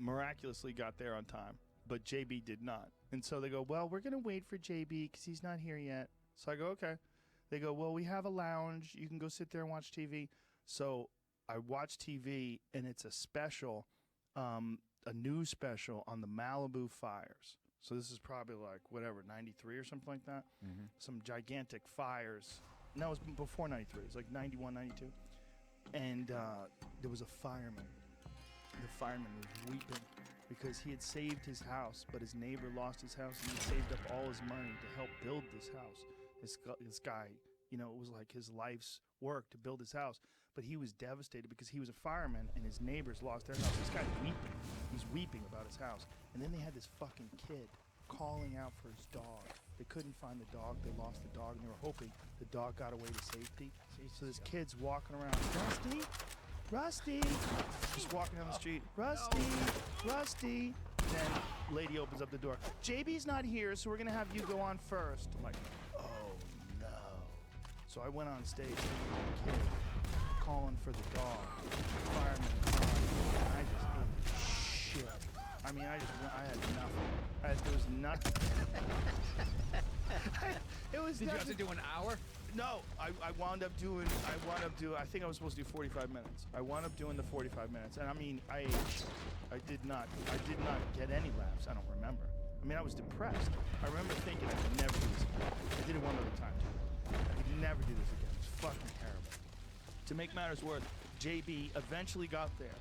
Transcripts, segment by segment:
miraculously got there on time, but JB did not. And so they go, well, we're going to wait for JB because he's not here yet. So I go, okay. They go, well, we have a lounge. You can go sit there and watch TV. So I watch TV, and it's a special, a news special on the Malibu fires. So this is probably like, whatever, 93 or something like that. Mm-hmm. Some gigantic fires. No, it was before 93. It was like 91, 92. And there was a fireman. The fireman was weeping because he had saved his house, but his neighbor lost his house, and he saved up all his money to help build this house. This guy, you know, it was like his life's work to build his house, but he was devastated because he was a fireman and his neighbors lost their house. This guy's weeping. He's weeping about his house. And then they had this fucking kid calling out for his dog. They couldn't find the dog. They lost the dog, and they were hoping the dog got away to safety. So this kid's walking around, Rusty, Rusty, just walking down the street, Rusty, Rusty. Then lady opens up the door. JB's not here, so we're going to have you go on first. I'm like, oh, no. So I went on stage, the kid calling for the dog, fireman crying, and I just ate shit. I mean, I had nothing. There was nothing. It was Did you have to do an hour? No, I wound up doing, I think I was supposed to do 45 minutes. I wound up doing the 45 minutes. And I mean, I did not get any laughs. I don't remember. I mean, I was depressed. I remember thinking I could never do this again. I did it one other time, too. I could never do this again. It was fucking terrible. To make matters worse, JB eventually got there.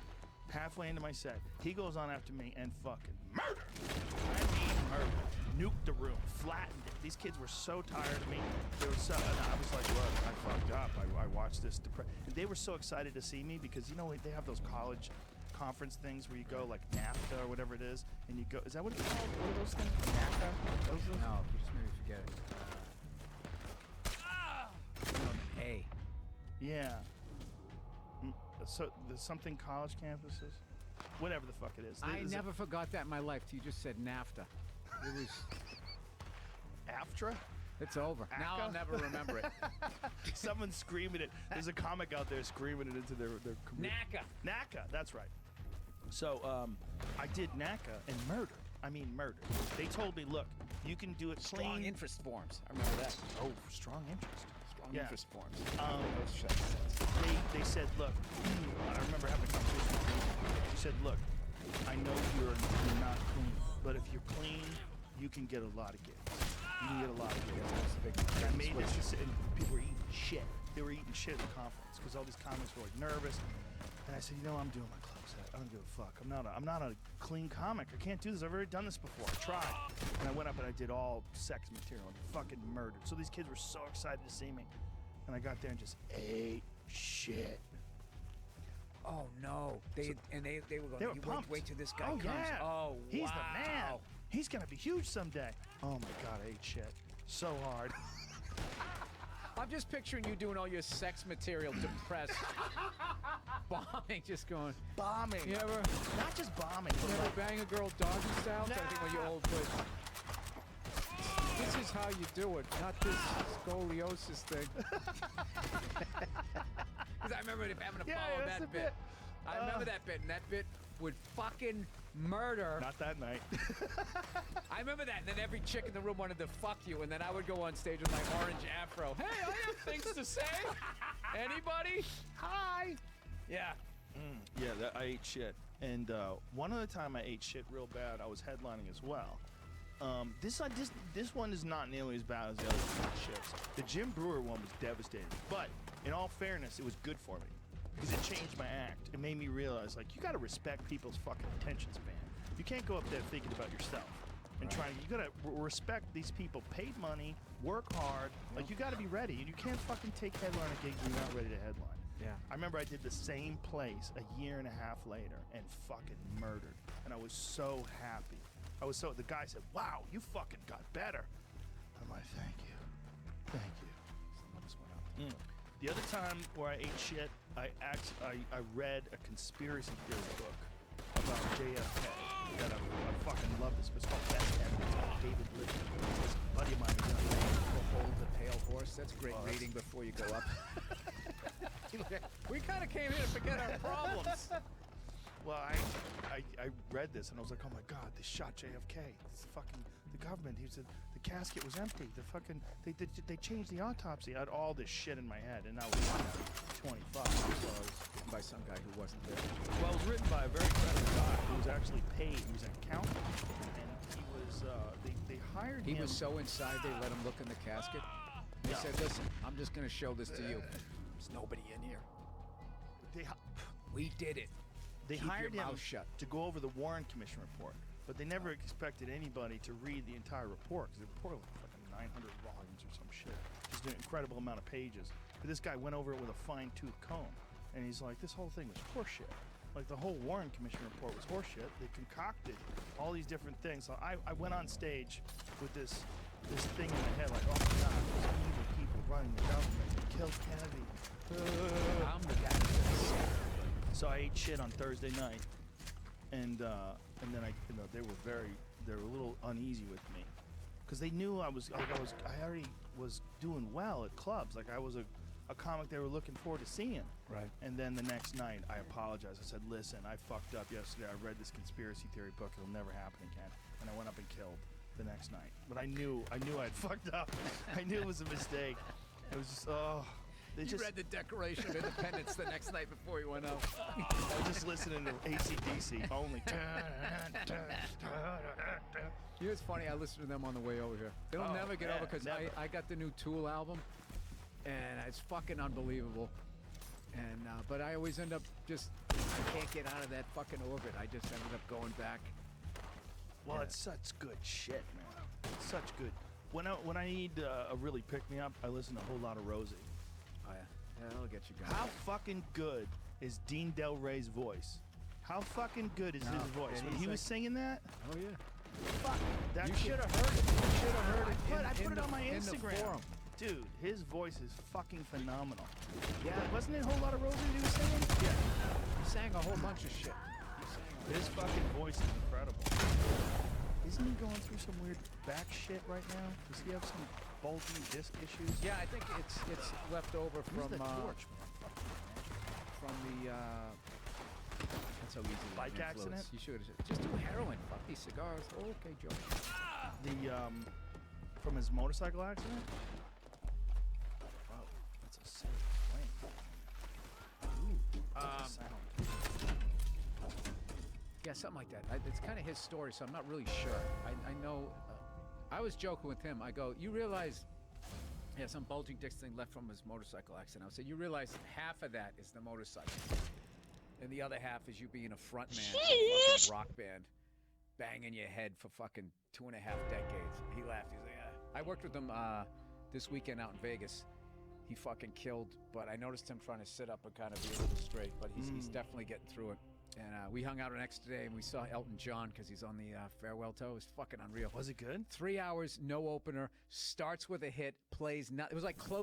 Halfway into my set, he goes on after me and fucking murder. I mean murder. Nuked the room, flattened it. These kids were so tired of me. They were so, and I was like, look, I fucked up. I watched this. And they were so excited to see me because, you know, they have those college conference things where you go, like NAFTA or whatever it is, and you go, is that what it's called? What are those things? NAFTA? Those No, you just made me forget it. A. Yeah. So there's something college campuses, whatever the fuck it is. I never forgot that in my life till you just said NAFTA. It was AFTRA. It's over. ACA? Now I'll never remember it. Someone's screaming it. There's a comic out there screaming it into their career. NACA. NACA. That's right. So I did NACA and murdered. I mean murdered. They told me, look, you can do it clean. Strong interest forms. I remember that. Oh, strong interest. Interest forms. They said, look, I remember having a conversation with her. She said, look, I know you're not clean, but if you're clean, you can get a lot of gigs. You can get a lot of gigs. And I made this decision. People were eating shit. They were eating shit at the conference because all these comics were like nervous. And I said, you know, I'm doing my club set. I don't give a fuck. I'm not a clean comic. I can't do this. I've already done this before. I tried. And I went up and I did all sex material and fucking murdered. So these kids were so excited to see me. And I got there and just ate shit. Oh no! They were going. They were pumped. Wait till this guy comes. Yeah. Oh, wow. He's the man. He's gonna be huge someday. Oh my god, I ate shit so hard. I'm just picturing you doing all your sex material, depressed, bombing, just going. Bombing. You ever? Not just bombing. You ever bang a girl doggy style? Nah. I think when you're old, but this is how you do it, not this scoliosis thing. Because I remember having to follow that bit. I remember that bit, and that bit would fucking murder. Not that night. I remember that, and then every chick in the room wanted to fuck you, and then I would go on stage with my orange afro. Hey, I have things to say. Anybody? Hi. Yeah. Yeah, I ate shit. And one other time I ate shit real bad, I was headlining as well. This one is not nearly as bad as the other shits. The Jim Brewer one was devastating. But in all fairness, it was good for me. Because it changed my act. It made me realize, like, you gotta respect people's fucking attention span. You can't go up there thinking about yourself. And you gotta respect these people. Paid money, work hard. Like, you gotta be ready. And you can't fucking take headliner gigs when you're not ready to headline. Yeah. I remember I did the same place a year and a half later and fucking murdered. And I was so happy. The guy said, wow, you fucking got better. I'm like, thank you. Thank you. Someone just went out. The other time where I ate shit, I read a conspiracy theory book about JFK that I fucking love this. It's called Best Evidence by David Lippman. This buddy of mine who's Hold the pale horse. That's a great rating before you go up. We kind of came here to forget our problems. Well, I read this and I was like, oh my God, they shot JFK. This fucking the government. He said the casket was empty. The fucking they changed the autopsy. I had all this shit in my head, and I was 25. So I was by some guy who wasn't there. well, it was written by a very credible guy who was actually paid. He was an accountant, and he was they hired him. He was so inside they let him look in the casket. They said, "Listen, I'm just gonna show this to you. There's nobody in here. We did it." They Keep hired your him mouth shut. to go over the Warren Commission report, but they never expected anybody to read the entire report because the report was like 900 volumes or some shit. Just an incredible amount of pages. But this guy went over it with a fine-tooth comb, and he's like, this whole thing was horseshit. Like the whole Warren Commission report was horseshit. They concocted all these different things. So I went on stage with this thing in my head, like, oh my God, there's evil people running the government. They killed Kennedy. I'm the guy who's gonna say. So I ate shit on Thursday night, and then they were a little uneasy with me, because they knew I already was doing well at clubs, like I was a comic they were looking forward to seeing. Right. And then the next night I apologized. I said, listen, I fucked up yesterday. I read this conspiracy theory book. It'll never happen again. And I went up and killed the next night. But I knew I'd fucked up. I knew it was a mistake. It was just You read the Declaration of Independence the next night before you went out. I was just listening to AC/DC only. You know, it's funny, I listened to them on the way over here. They'll never get over, because I got the new Tool album, and it's fucking unbelievable. And but I always end up I can't get out of that fucking orbit. I just ended up going back. Well, it's such good shit, man. It's such good. When I need a really pick-me-up, I listen to a whole lot of Rosie. Oh, yeah. Yeah, that'll get you going. How fucking good is Dean Del Rey's voice? How fucking good is his voice? When he was singing that? Oh, yeah. Fuck. That You should have heard it. You should have heard it. I put it on my in the Instagram. forum. Dude, his voice is fucking phenomenal. Yeah. Wasn't it a whole lot of Rosie he was singing? Yeah. He sang a whole bunch of shit. His fucking voice is incredible. Isn't he going through some weird back shit right now? Does he have some bulging disc issues? Yeah, I think it's left over Who's from the torch, man? from the that's how easy it is Bike to influence. accident? You should just do heroin. Fuck these cigars. Okay, Joe. From his motorcycle accident? Wow, that's a sick swing. Ooh, that's a sound. Yeah, something like that. It's kind of his story, so I'm not really sure. I know. I was joking with him. I go, you realize, some bulging disc thing left from his motorcycle accident. I said, you realize half of that is the motorcycle, and the other half is you being a front man of a fucking rock band, banging your head for fucking 2.5 decades. He laughed. He's like, I worked with him this weekend out in Vegas. He fucking killed, but I noticed him trying to sit up and kind of be a little straight, but he's definitely getting through it. And we hung out the next day, and we saw Elton John, because he's on the farewell tour. It was fucking unreal. Was it good? 3 hours, no opener, starts with a hit, plays not. It was like close.